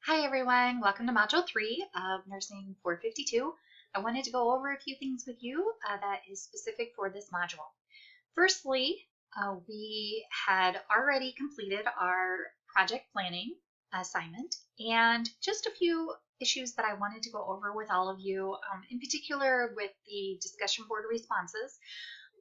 Hi everyone, welcome to Module 3 of Nursing 452. I wanted to go over a few things with you that is specific for this module. Firstly, we had already completed our project planning assignment and just a few issues that I wanted to go over with all of you, in particular with the discussion board responses.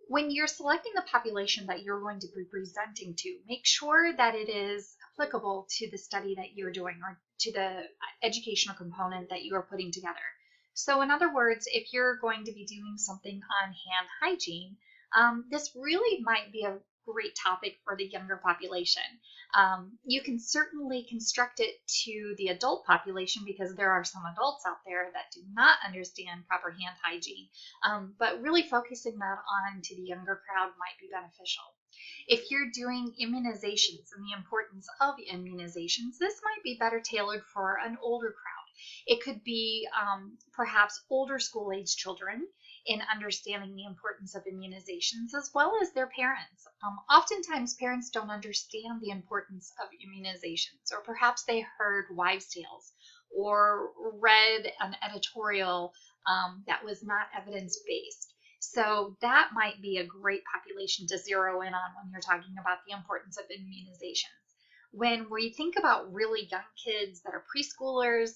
When you're selecting the population that you're going to be presenting to, make sure that it is applicable to the study that you're doing or to the educational component that you are putting together. So in other words, if you're going to be doing something on hand hygiene, this really might be a great topic for the younger population. You can certainly construct it to the adult population because there are some adults out there that do not understand proper hand hygiene, but really focusing that on to the younger crowd might be beneficial. If you're doing immunizations and the importance of immunizations, this might be better tailored for an older crowd. It could be perhaps older school age children in understanding the importance of immunizations as well as their parents. Oftentimes parents don't understand the importance of immunizations, or perhaps they heard wives' tales or read an editorial that was not evidence-based. So that might be a great population to zero in on when you're talking about the importance of immunizations. When we think about really young kids that are preschoolers,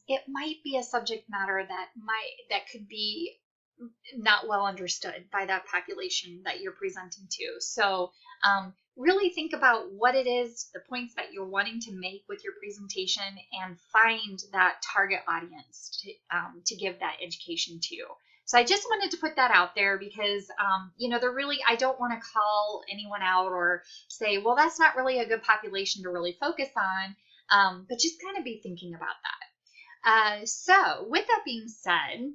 it might be a subject matter that could be not well understood by that population that you're presenting to. So really think about what it is, the points that you're wanting to make with your presentation, and find that target audience to give that education to. So I just wanted to put that out there because, I don't want to call anyone out or say, well, that's not really a good population to really focus on, but just kind of be thinking about that. So with that being said,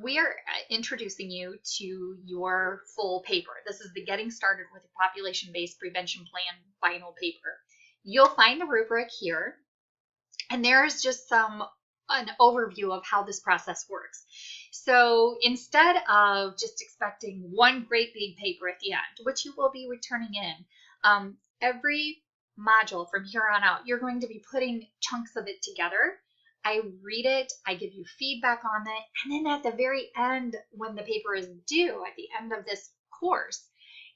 we are introducing you to your full paper. This is the Getting Started with a Population-Based Prevention Plan final paper. You'll find the rubric here, and there's just an overview of how this process works. So instead of just expecting one great big paper at the end, which you will be returning in, every module from here on out, you're going to be putting chunks of it together. I read it, I give you feedback on it, and then at the very end, when the paper is due, at the end of this course,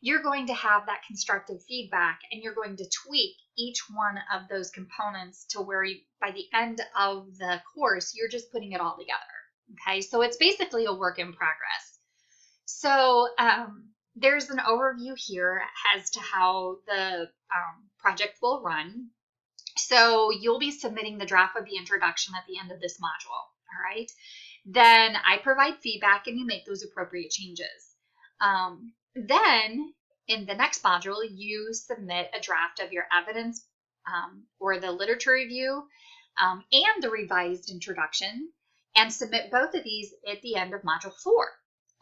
you're going to have that constructive feedback, and you're going to tweak each one of those components to where by the end of the course, you're just putting it all together. Okay, so it's basically a work in progress. So there's an overview here as to how the project will run. So you'll be submitting the draft of the introduction at the end of this module, all right? Then I provide feedback and you make those appropriate changes. Then in the next module, you submit a draft of your evidence or the literature review and the revised introduction, and submit both of these at the end of Module 4.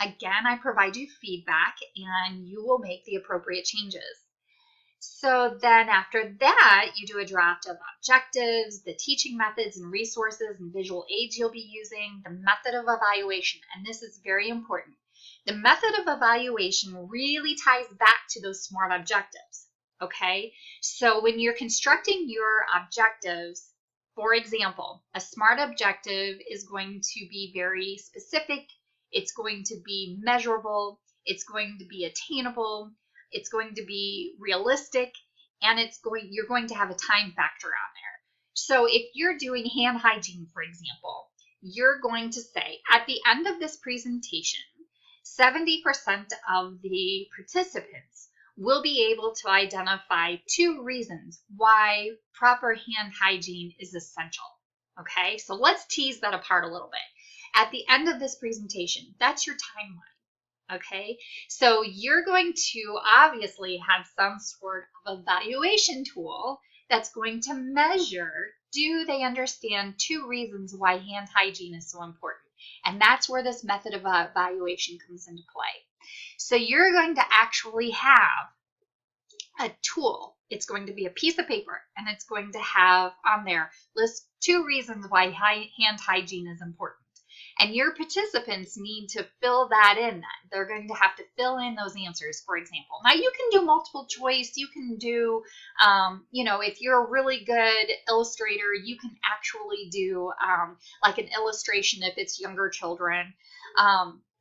Again, I provide you feedback and you will make the appropriate changes. So then after that, you do a draft of objectives, the teaching methods and resources and visual aids you'll be using, the method of evaluation, and this is very important. The method of evaluation really ties back to those SMART objectives, okay? So when you're constructing your objectives, for example, a SMART objective is going to be very specific, it's going to be measurable, it's going to be attainable, it's going to be realistic, and you're going to have a time factor on there. So if you're doing hand hygiene, for example, you're going to say, at the end of this presentation, 70% of the participants will be able to identify 2 reasons why proper hand hygiene is essential. Okay, so let's tease that apart a little bit. At the end of this presentation, that's your timeline. Okay, so you're going to obviously have some sort of evaluation tool that's going to measure, do they understand 2 reasons why hand hygiene is so important? And that's where this method of evaluation comes into play. So you're going to actually have a tool. It's going to be a piece of paper, and it's going to have on there list 2 reasons why hand hygiene is important. And your participants need to fill that in then. They're going to have to fill in those answers, for example. Now you can do multiple choice. You can do, if you're a really good illustrator, you can actually do like an illustration if it's younger children.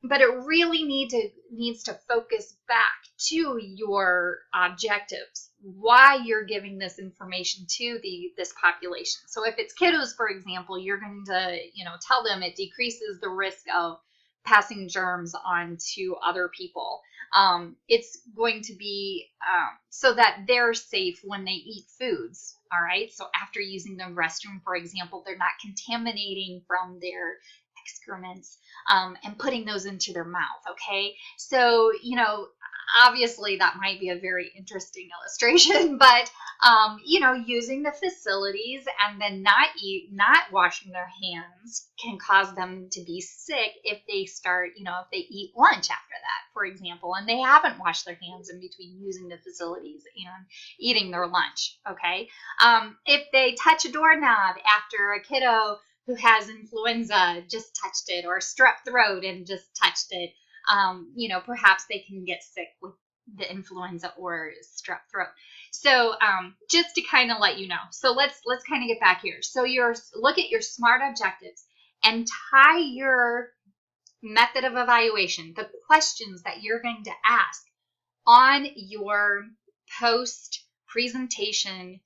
But it really needs to focus back to your objectives, why you're giving this information to this population. So if it's kiddos, for example, you're going to, tell them it decreases the risk of passing germs on to other people. It's going to be so that they're safe when they eat foods. All right. So after using the restroom, for example, they're not contaminating from their excrements and putting those into their mouth. Okay. So, obviously that might be a very interesting illustration, but, using the facilities and then not washing their hands can cause them to be sick if they start, if they eat lunch after that, for example, and they haven't washed their hands in between using the facilities and eating their lunch. Okay. If they touch a doorknob after a kiddo who has influenza just touched it, or strep throat and just touched it, perhaps they can get sick with the influenza or strep throat. So just to kind of let you know. So let's kind of get back here. So look at your SMART objectives and tie your method of evaluation, the questions that you're going to ask on your post presentation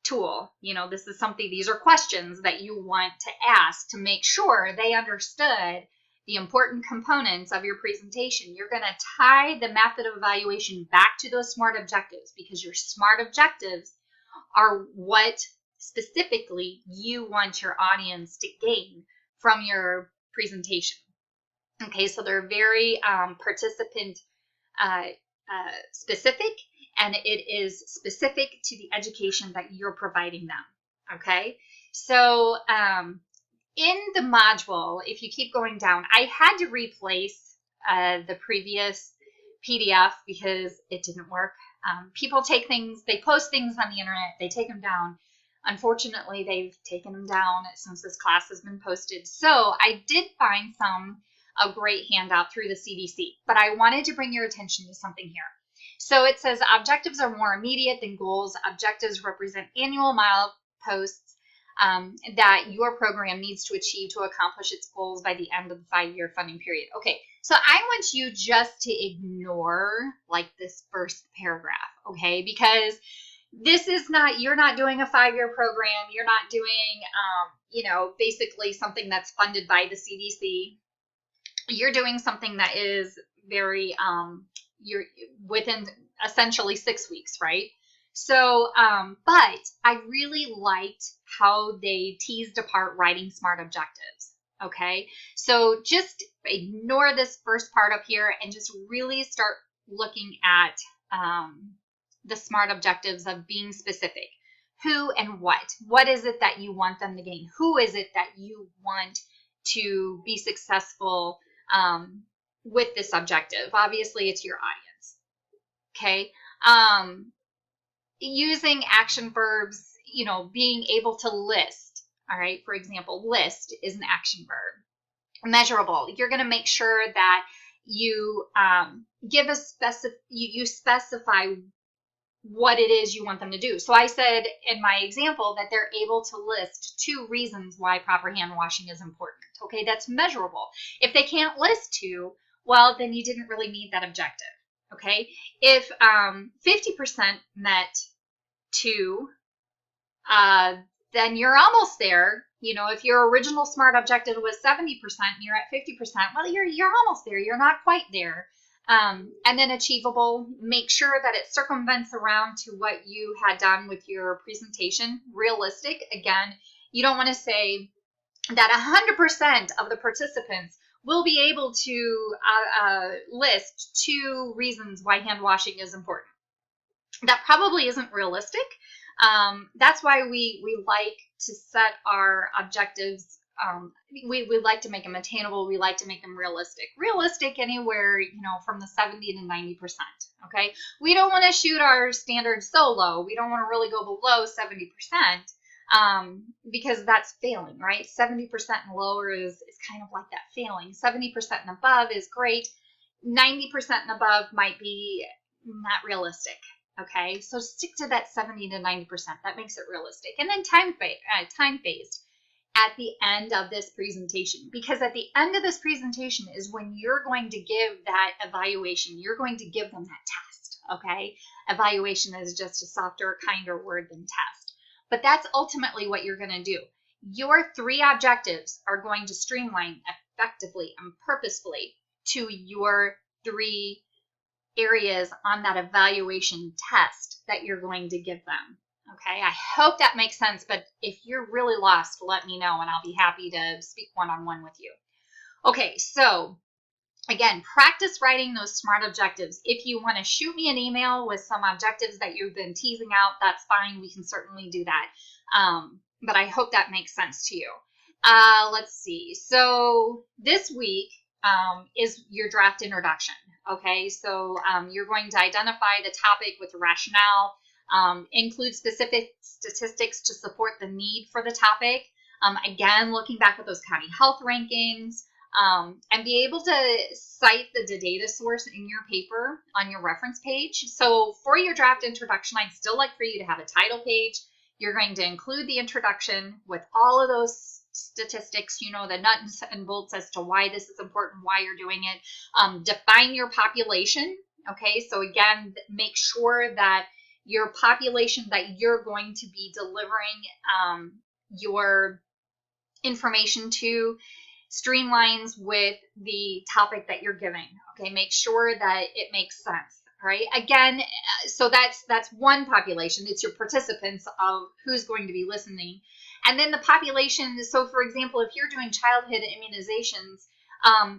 tool. These are questions that you want to ask to make sure they understood the important components of your presentation. You're going to tie the method of evaluation back to those SMART objectives, because your SMART objectives are what specifically you want your audience to gain from your presentation. Okay, so they're very participant specific, and it is specific to the education that you're providing them. Okay, so in the module, if you keep going down, I had to replace the previous PDF because it didn't work. People take things, they post things on the internet, they take them down. Unfortunately, they've taken them down since this class has been posted. So I did find a great handout through the CDC, but I wanted to bring your attention to something here. So it says objectives are more immediate than goals. Objectives represent annual mileposts that your program needs to achieve to accomplish its goals by the end of the 5-year funding period. Okay, so I want you just to ignore like this first paragraph, okay? Because this is not, you're not doing a 5-year program. You're not doing, basically something that's funded by the CDC. You're doing something that is very, you're within essentially 6 weeks, right? So, but I really liked how they teased apart writing SMART objectives. Okay, so just ignore this first part up here and just really start looking at the SMART objectives of being specific. Who and what? What is it that you want them to gain? Who is it that you want to be successful with this objective? Obviously, it's your audience. Okay. Using action verbs, being able to list. All right. For example, list is an action verb. Measurable. You're going to make sure that you give you specify what it is you want them to do. So I said in my example that they're able to list 2 reasons why proper hand washing is important. Okay, that's measurable. If they can't list 2, well, then you didn't really meet that objective. Okay, if 50% met 2, then you're almost there. If your original SMART objective was 70% and you're at 50%, well, you're almost there. You're not quite there. And then achievable, make sure that it circumvents around to what you had done with your presentation. Realistic, again, you don't want to say that 100% of the participants will be able to list 2 reasons why hand washing is important. That probably isn't realistic. That's why we like to set our objectives. We like to make them attainable. We like to make them realistic. Realistic anywhere, from the 70 to 90%. Okay. We don't want to shoot our standards so low. We don't want to really go below 70%. because that's failing, right? 70% and lower is kind of like that failing. 70% and above is great. 90% and above might be not realistic. Okay, so stick to that 70 to 90%. That makes it realistic. And then time phased at the end of this presentation, because at the end of this presentation is when you're going to give that evaluation. You're going to give them that test. Okay, evaluation is just a softer, kinder word than test, but that's ultimately what you're going to do. Your 3 objectives are going to streamline effectively and purposefully to your 3 areas on that evaluation test that you're going to give them. Okay, I hope that makes sense, but if you're really lost, let me know and I'll be happy to speak one-on-one with you. Okay, so again, practice writing those SMART objectives. If you want to shoot me an email with some objectives that you've been teasing out, that's fine. We can certainly do that. But I hope that makes sense to you. Let's see. So this week is your draft introduction. Okay, so you're going to identify the topic with the rationale, include specific statistics to support the need for the topic. Again, looking back at those county health rankings, and be able to cite the data source in your paper on your reference page. So for your draft introduction, I'd still like for you to have a title page. You're going to include the introduction with all of those statistics, you know, the nuts and bolts as to why this is important, why you're doing it. Define your population. Okay, so again, make sure that your population that you're going to be delivering your information to streamlines with the topic that you're giving. Okay, make sure that it makes sense. All right, again, so that's one population. It's your participants of who's going to be listening. And then the population, so for example, if you're doing childhood immunizations,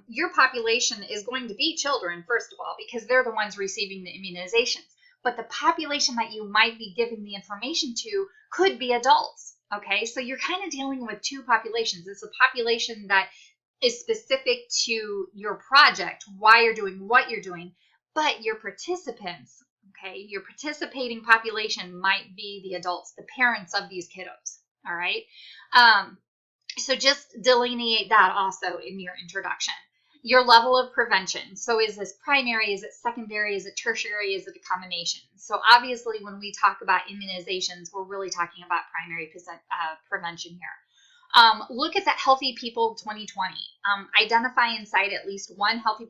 your population is going to be children, first of all, because they're the ones receiving the immunizations. But the population that you might be giving the information to could be adults. Okay, so you're kind of dealing with 2 populations. It's a population that is specific to your project, why you're doing what you're doing, but your participants, okay, your participating population might be the adults, the parents of these kiddos. All right, so just delineate that also in your introduction. Your level of prevention. So is this primary? Is it secondary? Is it tertiary? Is it a combination? So obviously when we talk about immunizations, we're really talking about primary prevention here. Look at that Healthy People 2020. Identify and cite at least one Healthy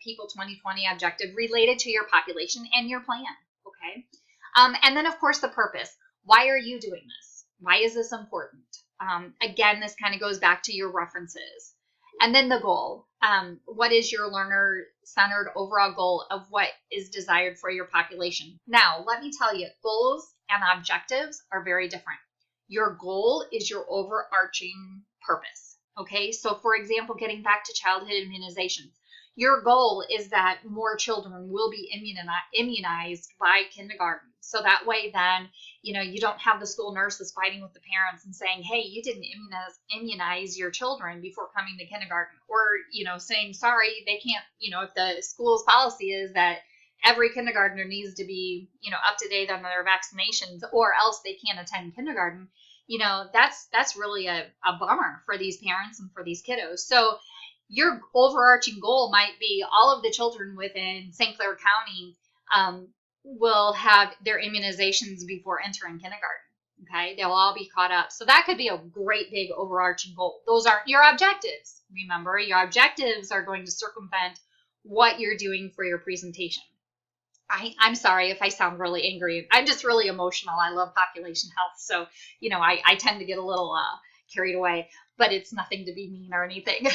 People 2020 objective related to your population and your plan. Okay. And then of course the purpose. Why are you doing this? Why is this important? Again, this kind of goes back to your references. And then the goal. What is your learner-centered overall goal of what is desired for your population? Now, let me tell you, goals and objectives are very different. Your goal is your overarching purpose. Okay, so for example, getting back to childhood immunizations, your goal is that more children will be immunized by kindergarten. So that way then, you know, you don't have the school nurses fighting with the parents and saying, hey, you didn't immunize your children before coming to kindergarten. Or, you know, saying, sorry, they can't, you know, if the school's policy is that every kindergartner needs to be, you know, up to date on their vaccinations or else they can't attend kindergarten, you know, that's really a bummer for these parents and for these kiddos. So your overarching goal might be all of the children within St. Clair County will have their immunizations before entering kindergarten. Okay, they'll all be caught up. So that could be a great big overarching goal. Those aren't your objectives. Remember, your objectives are going to circumvent what you're doing for your presentation. I'm sorry if I sound really angry. I'm just really emotional. I love population health. So, you know, I tend to get a little carried away, but it's nothing to be mean or anything.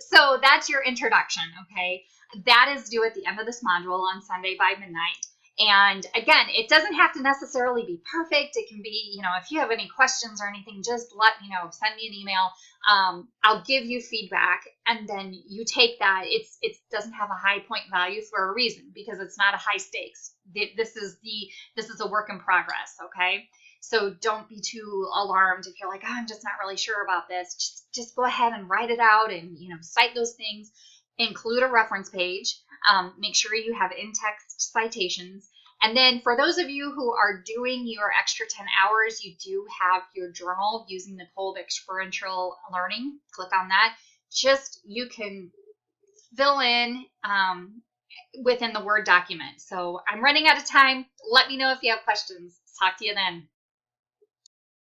So that's your introduction, okay? That is due at the end of this module on Sunday by midnight. And again, it doesn't have to necessarily be perfect. It can be, you know, if you have any questions or anything, just let me know. Send me an email. I'll give you feedback, and then you take that. It doesn't have a high point value for a reason, because it's not a high stakes. This is a work in progress, okay? So don't be too alarmed if you're like, oh, I'm just not really sure about this. Just go ahead and write it out and, you know, cite those things. Include a reference page. Make sure you have in-text citations. And then for those of you who are doing your extra 10 hours, you do have your journal using the Kolb Experiential Learning. Click on that. Just you can fill in within the Word document. So I'm running out of time. Let me know if you have questions. Talk to you then.